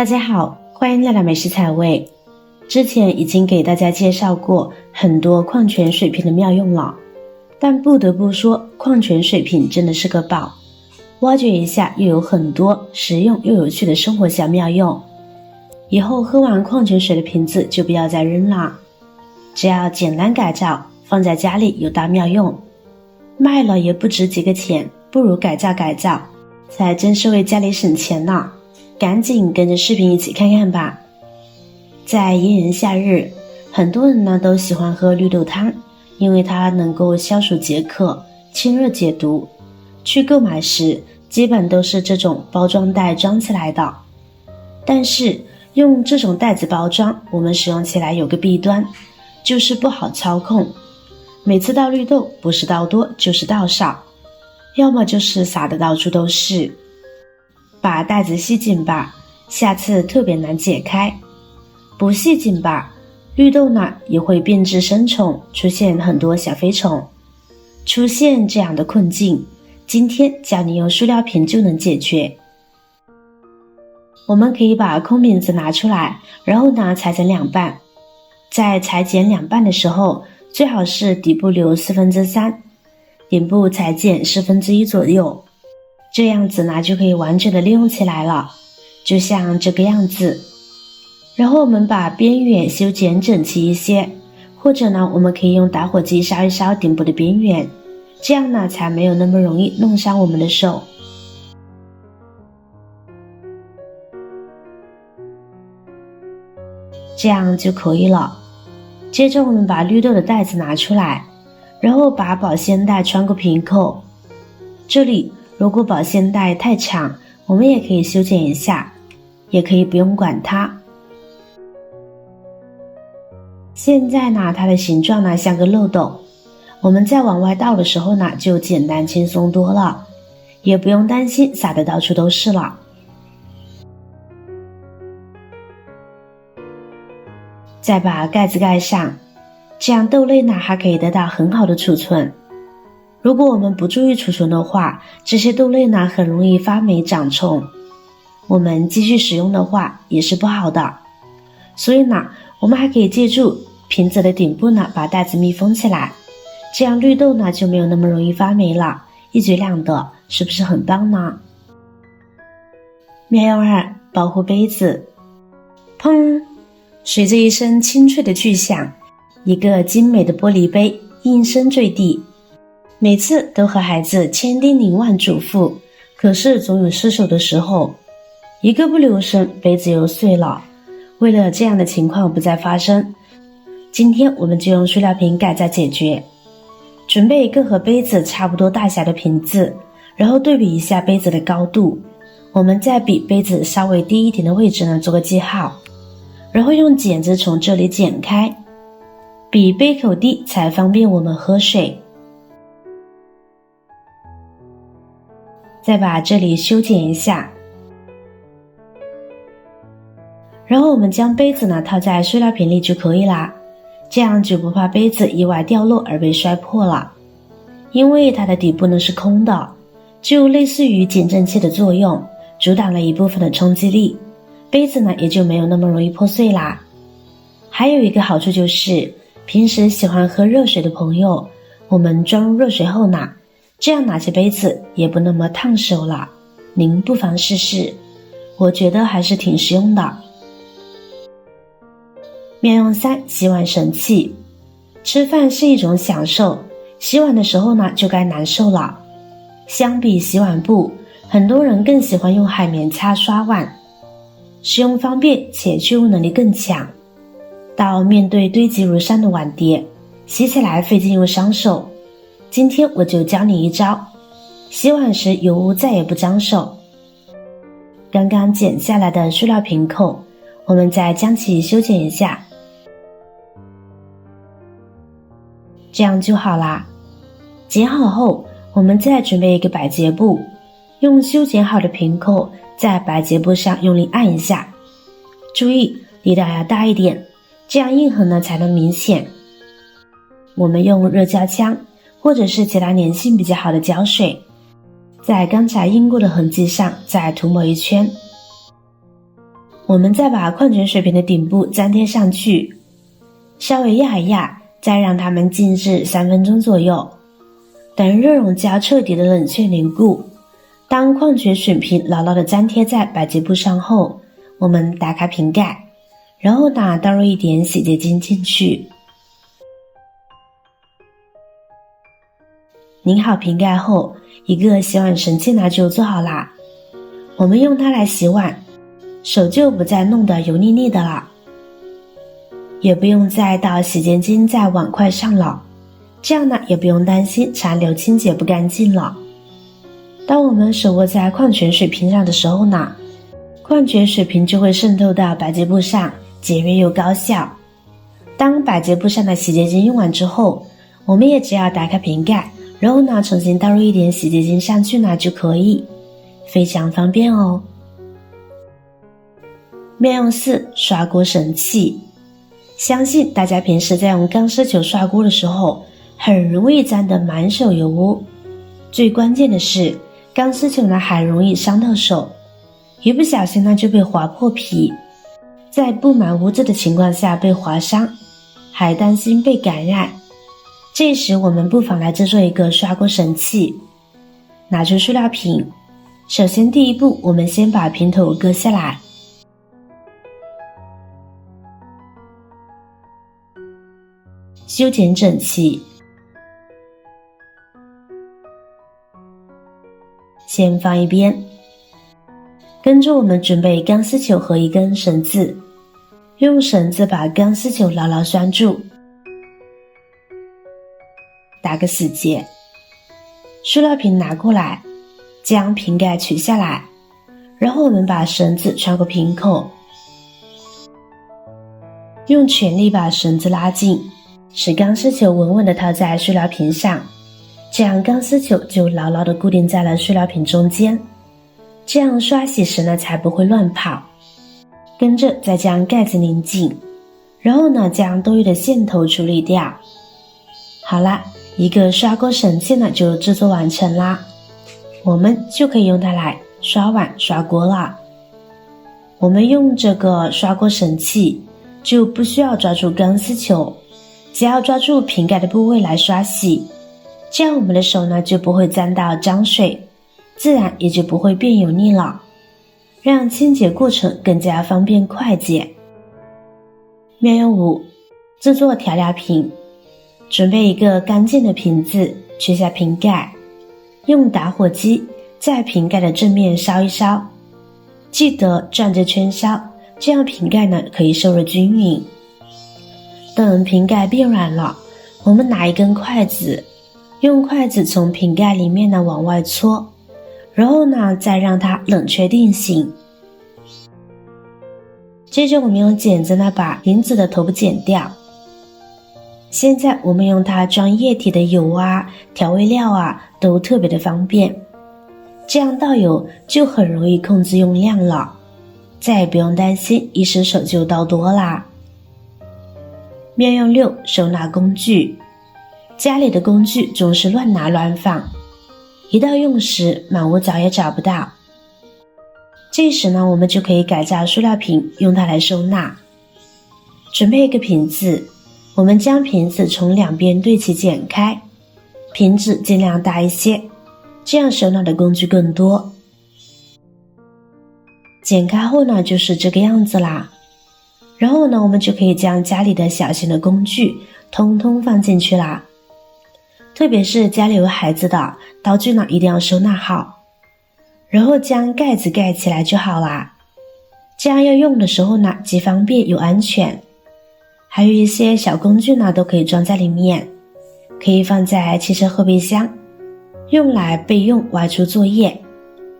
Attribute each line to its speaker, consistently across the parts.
Speaker 1: 大家好，欢迎来到美食采味。之前已经给大家介绍过很多矿泉水瓶的妙用了，但不得不说，矿泉水瓶真的是个宝，挖掘一下又有很多实用又有趣的生活小妙用。以后喝完矿泉水的瓶子就不要再扔了，只要简单改造，放在家里有大妙用，卖了也不值几个钱，不如改造，才真是为家里省钱呢。赶紧跟着视频一起看看吧。在炎炎夏日，很多人呢都喜欢喝绿豆汤，因为它能够消暑解渴、清热解毒。去购买时基本都是这种包装袋装起来的，但是用这种袋子包装，我们使用起来有个弊端，就是不好操控。每次倒绿豆不是倒多就是倒少，要么就是洒得到处都是。把袋子系紧吧，下次特别难解开；不系紧吧，绿豆呢也会变质生虫，出现很多小飞虫。出现这样的困境，今天教你用塑料瓶就能解决。我们可以把空瓶子拿出来，然后呢裁成两半。在裁剪两半的时候，最好是底部留3/4，顶部裁剪1/4左右。这样子呢就可以完整的利用起来了，就像这个样子。然后我们把边缘修剪整齐一些，或者呢我们可以用打火机烧一烧顶部的边缘，这样呢才没有那么容易弄伤我们的手。这样就可以了。接着我们把绿豆的袋子拿出来，然后把保鲜袋穿过瓶口，这里如果保鲜袋太长，我们也可以修剪一下，也可以不用管它。现在呢，它的形状呢像个漏斗，我们在往外倒的时候呢，就简单轻松多了，也不用担心洒得到处都是了。再把盖子盖上，这样豆类呢还可以得到很好的储存。如果我们不注意储存的话，这些豆类呢很容易发霉长虫，我们继续使用的话也是不好的。所以呢，我们还可以借助瓶子的顶部呢把袋子密封起来，这样绿豆呢就没有那么容易发霉了，一举两得，是不是很棒呢？妙用2，保护杯子。砰！随着一声清脆的巨响，一个精美的玻璃杯应声坠地。每次都和孩子千叮咛万嘱咐，可是总有失手的时候，一个不留神杯子又碎了。为了这样的情况不再发生，今天我们就用塑料瓶改造解决。准备一个和杯子差不多大小的瓶子，然后对比一下杯子的高度，我们在比杯子稍微低一点的位置呢做个记号，然后用剪子从这里剪开，比杯口低才方便我们喝水。再把这里修剪一下，然后我们将杯子呢套在塑料瓶里就可以啦，这样就不怕杯子意外掉落而被摔破了。因为它的底部呢是空的，就类似于减震器的作用，阻挡了一部分的冲击力，杯子呢也就没有那么容易破碎啦。还有一个好处就是，平时喜欢喝热水的朋友，我们装入热水后呢，这样拿起杯子也不那么烫手了，您不妨试试，我觉得还是挺实用的。妙用3，洗碗神器。吃饭是一种享受，洗碗的时候呢就该难受了。相比洗碗布，很多人更喜欢用海绵擦刷碗，使用方便且去污能力更强。到面对堆积如山的碗碟，洗起来费劲又伤手。今天我就教你一招，洗碗时油污再也不脏手。刚刚剪下来的塑料瓶口，我们再将其修剪一下，这样就好啦。剪好后，我们再准备一个百洁布，用修剪好的瓶口在百洁布上用力按一下，注意力道要大一点，这样印痕呢才能明显。我们用热胶枪或者是其他粘性比较好的胶水，在刚才印过的痕迹上再涂抹一圈，我们再把矿泉水瓶的顶部粘贴上去，稍微压一压，再让它们静置3分钟左右。等热熔胶彻底的冷却凝固，当矿泉水瓶牢牢地粘贴在百洁布上后，我们打开瓶盖，然后呢倒入一点洗洁精进去。拧好瓶盖后，一个洗碗神器呢就做好啦。我们用它来洗碗，手就不再弄得油腻腻的了，也不用再倒洗洁精在碗筷上了，这样呢也不用担心残留清洁不干净了。当我们手握在矿泉水瓶上的时候呢，矿泉水瓶就会渗透到百洁布上，节约又高效。当百洁布上的洗洁精用完之后，我们也只要打开瓶盖，然后呢重新倒入一点洗洁精上去呢就可以，非常方便哦。妙用4：刷锅神器。相信大家平时在用钢丝球刷锅的时候，很容易沾得满手油污。最关键的是，钢丝球呢还容易伤到手，一不小心呢就被划破皮，在布满污渍的情况下被划伤，还担心被感染。这时我们不妨来制作一个刷锅神器。拿出塑料瓶，首先第一步，我们先把瓶头割下来，修剪整齐，先放一边。跟着我们准备钢丝球和一根绳子，用绳子把钢丝球牢牢拴住，打个死结。塑料瓶拿过来，将瓶盖取下来，然后我们把绳子穿过瓶口，用全力把绳子拉紧，使钢丝球稳稳地套在塑料瓶上，这样钢丝球就牢牢地固定在了塑料瓶中间，这样刷洗时呢才不会乱跑。跟着再将盖子拧紧，然后呢将多余的线头处理掉。好啦，一个刷锅神器呢就制作完成啦，我们就可以用它来刷碗刷锅了。我们用这个刷锅神器就不需要抓住钢丝球，只要抓住瓶盖的部位来刷洗，这样我们的手呢就不会沾到脏水，自然也就不会变油腻了，让清洁过程更加方便快捷。妙用5：制作调料瓶。准备一个干净的瓶子，取下瓶盖，用打火机在瓶盖的正面烧一烧，记得转着圈烧，这样瓶盖呢可以受热均匀。等瓶盖变软了，我们拿一根筷子，用筷子从瓶盖里面呢往外搓，然后呢再让它冷却定型。接着我们用剪子呢把瓶子的头部剪掉。现在我们用它装液体的油啊、调味料啊都特别的方便，这样倒油就很容易控制用量了，再也不用担心一失手就倒多啦。妙用6：收纳工具。家里的工具总是乱拿乱放，一到用时满屋找也找不到，这时呢我们就可以改造塑料瓶，用它来收纳。准备一个瓶子，我们将瓶子从两边对齐剪开，瓶子尽量大一些，这样收纳的工具更多。剪开后呢就是这个样子啦，然后呢我们就可以将家里的小型的工具通通放进去啦。特别是家里有孩子的，刀具呢一定要收纳好，然后将盖子盖起来就好啦，这样要用的时候呢既方便又安全。还有一些小工具呢都可以装在里面，可以放在汽车后备箱，用来备用外出作业，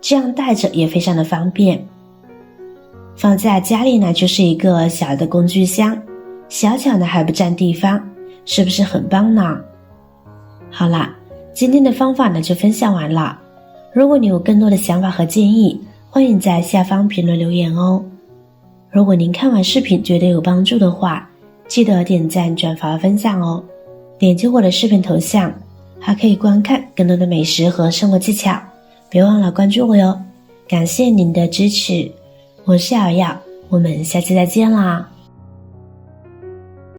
Speaker 1: 这样带着也非常的方便。放在家里呢就是一个小的工具箱，小巧呢还不占地方，是不是很棒呢？好啦，今天的方法呢就分享完了，如果你有更多的想法和建议，欢迎在下方评论留言哦。如果您看完视频觉得有帮助的话，记得点赞、转发、分享哦。点击我的视频头像，还可以观看更多的美食和生活技巧，别忘了关注我哟。感谢您的支持，我是瑶瑶，我们下期再见啦！